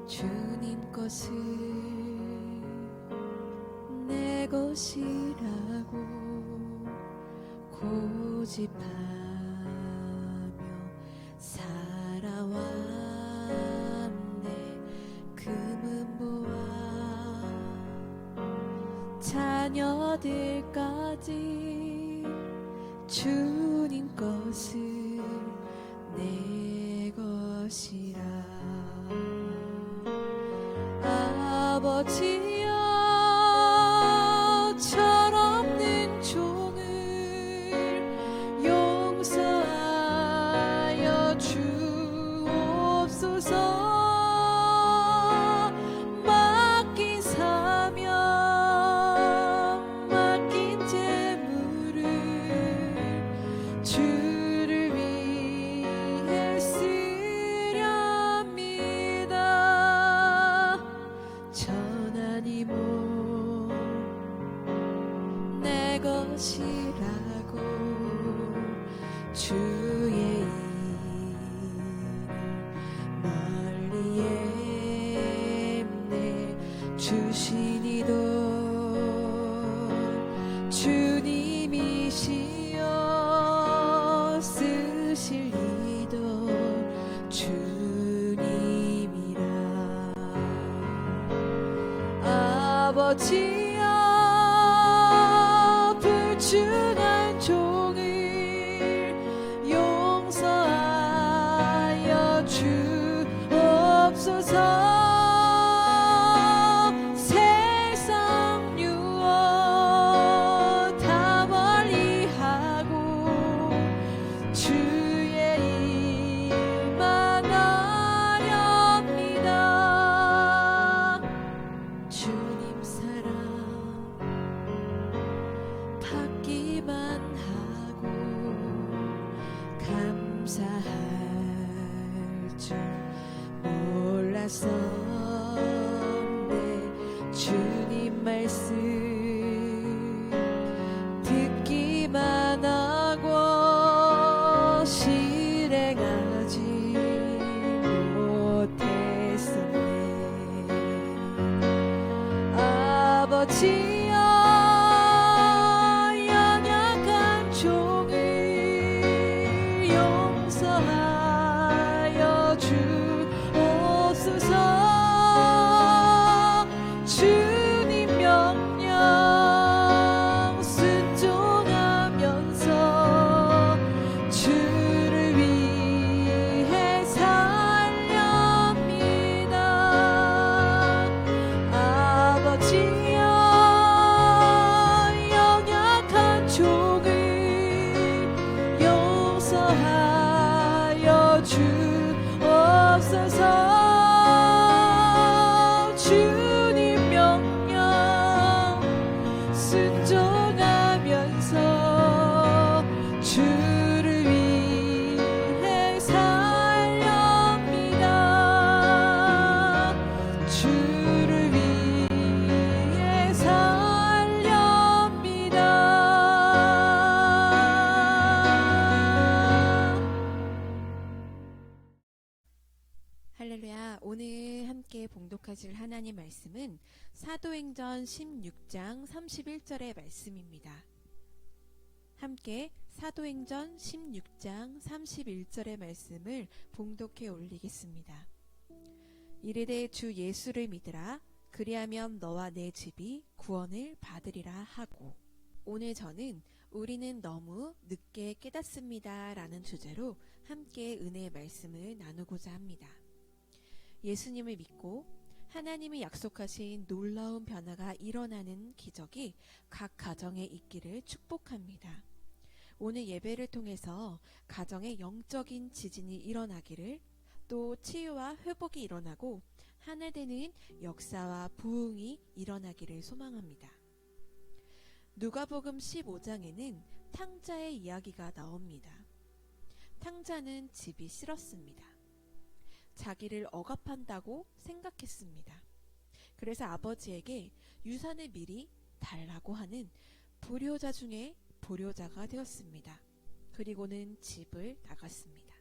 주님 것을 내 것이라고 고집하며 살아왔네. 금은 보아 자녀들까지 주님 것을 내 것이라. 아버지여, 철없는 종을 용서하여 주옵소서. 맡긴 사명, 맡긴 재물을 주를 위해 쓰렵니다. 전하니 모 내 것이라고 주의 이름 멀리 엠내 주신 이도 주님이시여 쓰실 이도 주님이라. 아버지여, 불충한 종을 용서하여 주옵소서. 세상 유혹 다 멀리하고 주의 일만 하렵니다. 주님 사랑 받기만 하고 감사할 줄 몰랐었네. 주님 말씀 듣기만 하고 실행하지 못했었네. 아버지여, 연약한 종을 용서하여 주옵소서. 주님 명령 순종하면서 주를 위해 살렵니다. 아버지여, 연약한 종을 용서하여 주옵소서. 주님 명령 순종하면서 주를 위해 살렵니다. 주를 위해 살렵니다. 할렐루야. 오늘 함께 봉독하실 하나님 말씀은 사도행전 16장 31절의 말씀입니다. 함께 사도행전 16장 31절의 말씀을 봉독해 올리겠습니다. 이르되 주 예수를 믿으라. 그리하면 너와 내 집이 구원을 받으리라 하고. 오늘 저는 우리는 너무 늦게 깨닫습니다 라는 주제로 함께 은혜의 말씀을 나누고자 합니다. 예수님을 믿고 하나님이 약속하신 놀라운 변화가 일어나는 기적이 각 가정에 있기를 축복합니다. 오늘 예배를 통해서 가정에 영적인 지진이 일어나기를, 또 치유와 회복이 일어나고 하늘되는 역사와 부흥이 일어나기를 소망합니다. 누가복음 15장에는 탕자의 이야기가 나옵니다. 탕자는 집이 싫었습니다. 자기를 억압한다고 생각했습니다. 그래서 아버지에게 유산을 미리 달라고 하는 불효자 중에 불효자가 되었습니다. 그리고는 집을 나갔습니다.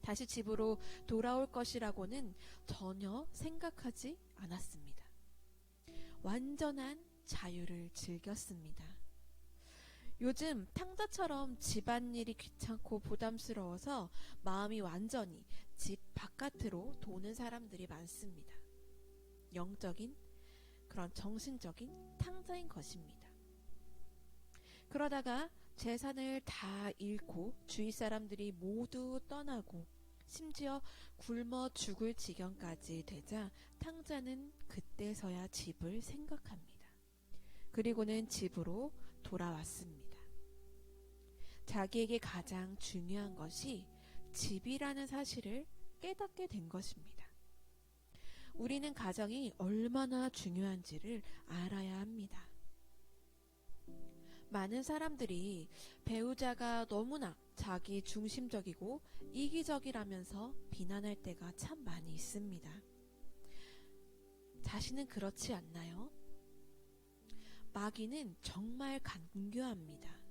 다시 집으로 돌아올 것이라고는 전혀 생각하지 않았습니다. 완전한 자유를 즐겼습니다. 요즘 탕자처럼 집안일이 귀찮고 부담스러워서 마음이 완전히 집 바깥으로 도는 사람들이 많습니다. 영적인 그런 정신적인 탕자인 것입니다. 그러다가 재산을 다 잃고 주위 사람들이 모두 떠나고 심지어 굶어 죽을 지경까지 되자 탕자는 그때서야 집을 생각합니다. 그리고는 집으로 돌아왔습니다. 자기에게 가장 중요한 것이 집이라는 사실을 깨닫게 된 것입니다. 우리는 가정이 얼마나 중요한지를 알아야 합니다. 많은 사람들이 배우자가 너무나 자기 중심적이고 이기적이라면서 비난할 때가 참 많이 있습니다. 자신은 그렇지 않나요? 마귀는 정말 간교합니다.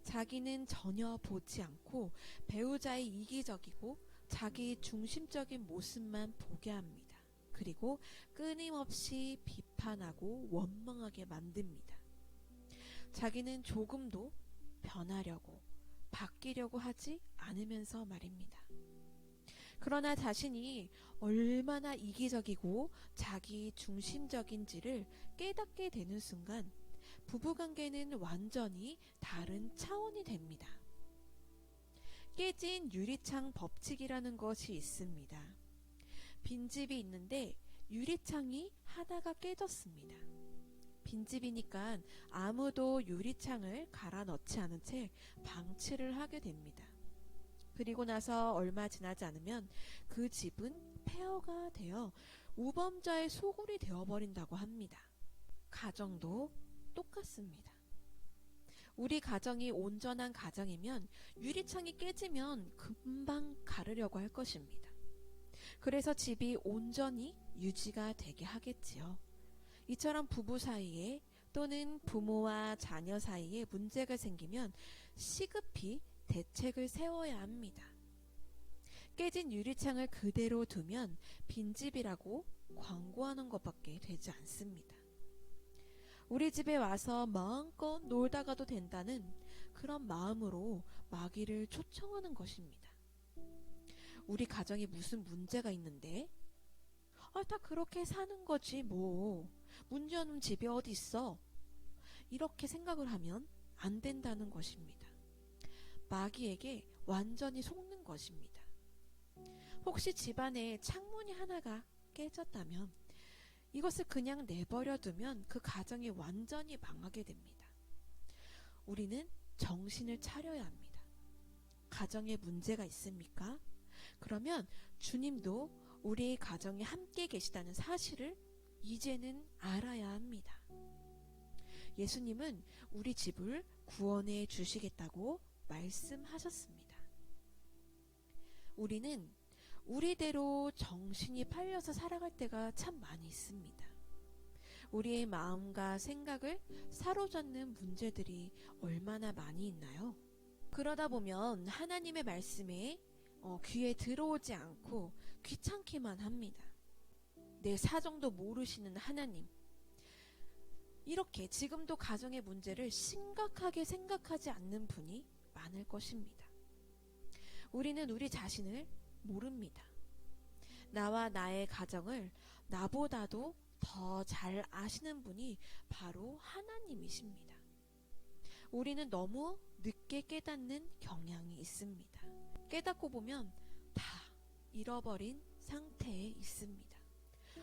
자기는 전혀 보지 않고 배우자의 이기적이고 자기 중심적인 모습만 보게 합니다. 그리고 끊임없이 비판하고 원망하게 만듭니다. 자기는 조금도 변하려고 바뀌려고 하지 않으면서 말입니다. 그러나 자신이 얼마나 이기적이고 자기 중심적인지를 깨닫게 되는 순간 부부관계는 완전히 다른 차원이 됩니다. 깨진 유리창 법칙이라는 것이 있습니다. 빈집이 있는데 유리창이 하나가 깨졌습니다. 빈집이니까 아무도 유리창을 갈아 넣지 않은 채 방치를 하게 됩니다. 그리고 나서 얼마 지나지 않으면 그 집은 폐허가 되어 우범자의 소굴이 되어버린다고 합니다. 가정도 똑같습니다. 우리 가정이 온전한 가정이면 유리창이 깨지면 금방 가르려고 할 것입니다. 그래서 집이 온전히 유지가 되게 하겠지요. 이처럼 부부 사이에 또는 부모와 자녀 사이에 문제가 생기면 시급히 대책을 세워야 합니다. 깨진 유리창을 그대로 두면 빈집이라고 광고하는 것밖에 되지 않습니다. 우리 집에 와서 마음껏 놀다가도 된다는 그런 마음으로 마귀를 초청하는 것입니다. 우리 가정에 무슨 문제가 있는데? 다 그렇게 사는 거지 뭐. 문제 없는 집이 어디 있어? 이렇게 생각을 하면 안 된다는 것입니다. 마귀에게 완전히 속는 것입니다. 혹시 집안에 창문이 하나가 깨졌다면 이것을 그냥 내버려 두면 그 가정이 완전히 망하게 됩니다. 우리는 정신을 차려야 합니다. 가정에 문제가 있습니까? 그러면 주님도 우리 가정에 함께 계시다는 사실을 이제는 알아야 합니다. 예수님은 우리 집을 구원해 주시겠다고 말씀하셨습니다. 우리는 우리대로 정신이 팔려서 살아갈 때가 참 많이 있습니다. 우리의 마음과 생각을 사로잡는 문제들이 얼마나 많이 있나요? 그러다 보면 하나님의 말씀에 귀에 들어오지 않고 귀찮기만 합니다. 내 사정도 모르시는 하나님. 이렇게 지금도 가정의 문제를 심각하게 생각하지 않는 분이 많을 것입니다. 우리는 우리 자신을 모릅니다. 나와 나의 가정을 나보다도 더 잘 아시는 분이 바로 하나님이십니다. 우리는 너무 늦게 깨닫는 경향이 있습니다. 깨닫고 보면 다 잃어버린 상태에 있습니다.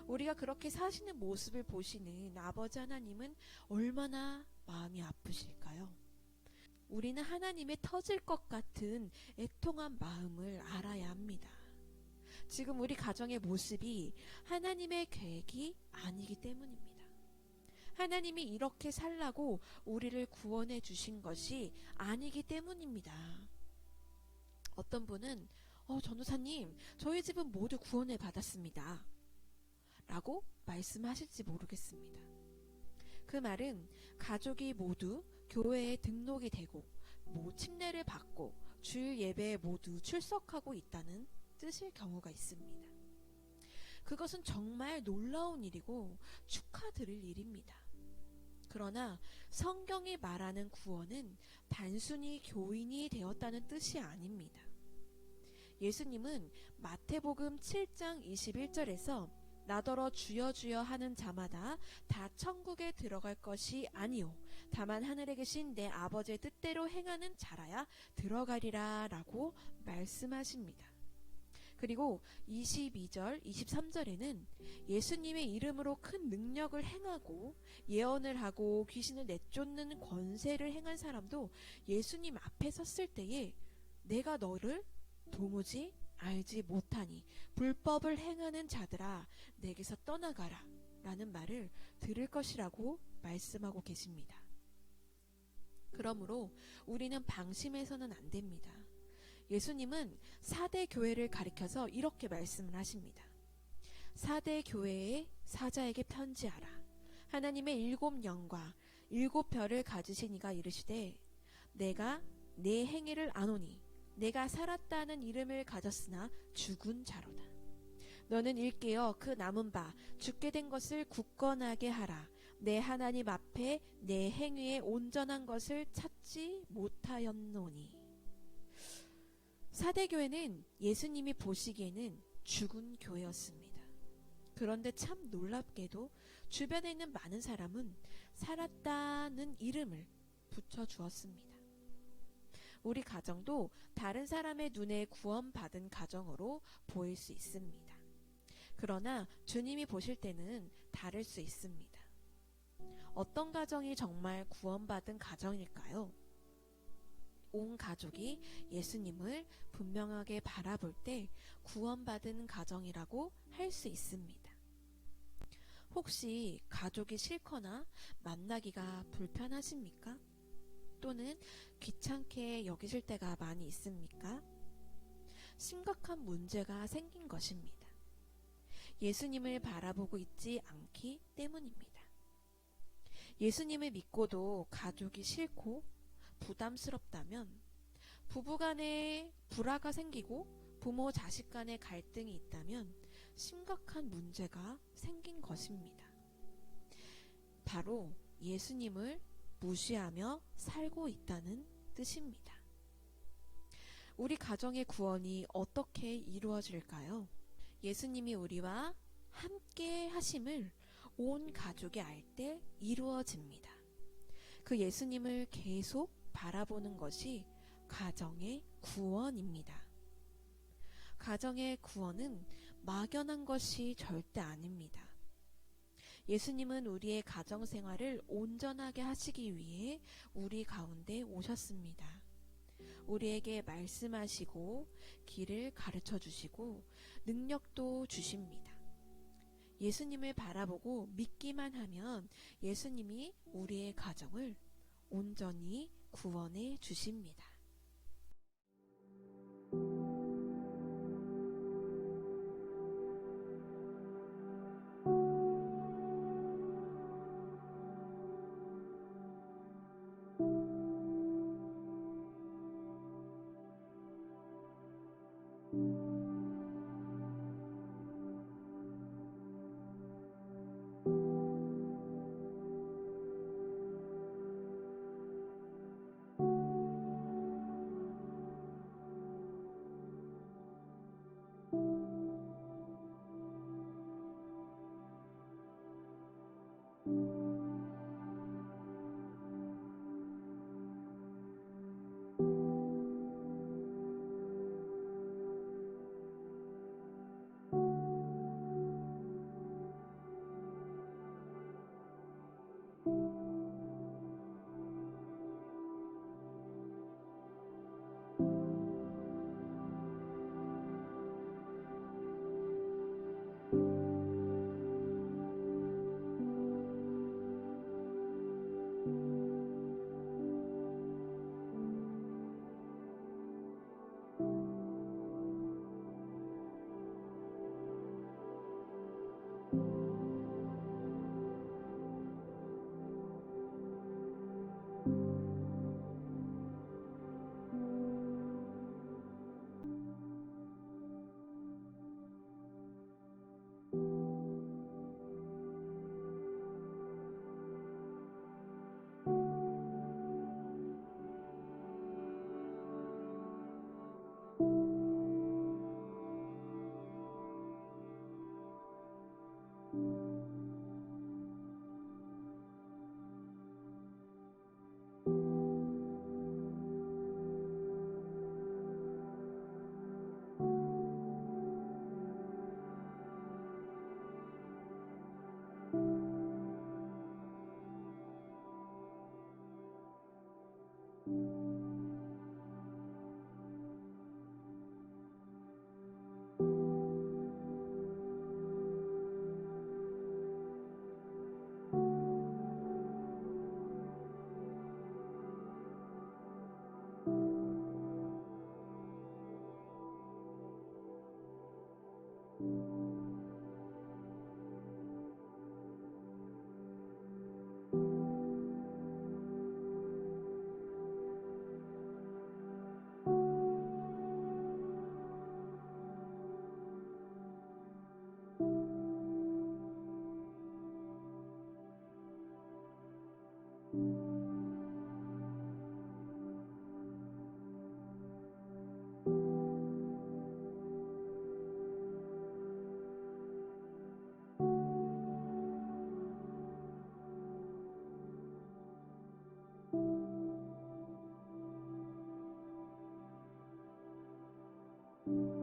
우리가 그렇게 사시는 모습을 보시는 아버지 하나님은 얼마나 마음이 아프실까요? 우리는 하나님의 터질 것 같은 애통한 마음을 알아야 합니다. 지금 우리 가정의 모습이 하나님의 계획이 아니기 때문입니다. 하나님이 이렇게 살라고 우리를 구원해 주신 것이 아니기 때문입니다. 어떤 분은 전도사님, 저희 집은 모두 구원을 받았습니다 라고 말씀하실지 모르겠습니다. 그 말은 가족이 모두 교회에 등록이 되고 침례를 받고 주일 예배에 모두 출석하고 있다는 뜨실 경우가 있습니다. 그것은 정말 놀라운 일이고 축하드릴 일입니다. 그러나 성경이 말하는 구원은 단순히 교인이 되었다는 뜻이 아닙니다. 예수님은 마태복음 7장 21절에서 나더러 주여 주여 하는 자마다 다 천국에 들어갈 것이 아니요 다만 하늘에 계신 내 아버지의 뜻대로 행하는 자라야 들어가리라 라고 말씀하십니다. 그리고 22절, 23절에는 예수님의 이름으로 큰 능력을 행하고 예언을 하고 귀신을 내쫓는 권세를 행한 사람도 예수님 앞에 섰을 때에 내가 너를 도무지 알지 못하니 불법을 행하는 자들아 내게서 떠나가라 라는 말을 들을 것이라고 말씀하고 계십니다. 그러므로 우리는 방심해서는 안 됩니다. 예수님은 4대 교회를 가리켜서 이렇게 말씀을 하십니다. 4대 교회의 사자에게 편지하라. 하나님의 7 영과 7 별을 가지신 이가 이르시되 내가 내 행위를 아노니 내가 살았다는 이름을 가졌으나 죽은 자로다. 너는 일깨어 그 남은 바 죽게 된 것을 굳건하게 하라. 내 하나님 앞에 내 행위에 온전한 것을 찾지 못하였노니. 4대 교회는 예수님이 보시기에는 죽은 교회였습니다. 그런데 참 놀랍게도 주변에 있는 많은 사람은 살았다는 이름을 붙여주었습니다. 우리 가정도 다른 사람의 눈에 구원받은 가정으로 보일 수 있습니다. 그러나 주님이 보실 때는 다를 수 있습니다. 어떤 가정이 정말 구원받은 가정일까요? 온 가족이 예수님을 분명하게 바라볼 때 구원받은 가정이라고 할 수 있습니다. 혹시 가족이 싫거나 만나기가 불편하십니까? 또는 귀찮게 여기실 때가 많이 있습니까? 심각한 문제가 생긴 것입니다. 예수님을 바라보고 있지 않기 때문입니다. 예수님을 믿고도 가족이 싫고 부담스럽다면 부부간에 불화가 생기고 부모 자식 간의 갈등이 있다면 심각한 문제가 생긴 것입니다. 바로 예수님을 무시하며 살고 있다는 뜻입니다. 우리 가정의 구원이 어떻게 이루어질까요? 예수님이 우리와 함께 하심을 온 가족이 알 때 이루어집니다. 그 예수님을 계속 바라보는 것이 가정의 구원입니다. 가정의 구원은 막연한 것이 절대 아닙니다. 예수님은 우리의 가정 생활을 온전하게 하시기 위해 우리 가운데 오셨습니다. 우리에게 말씀하시고 길을 가르쳐 주시고 능력도 주십니다. 예수님을 바라보고 믿기만 하면 예수님이 우리의 가정을 온전히 구원해 주십니다. 있습니다.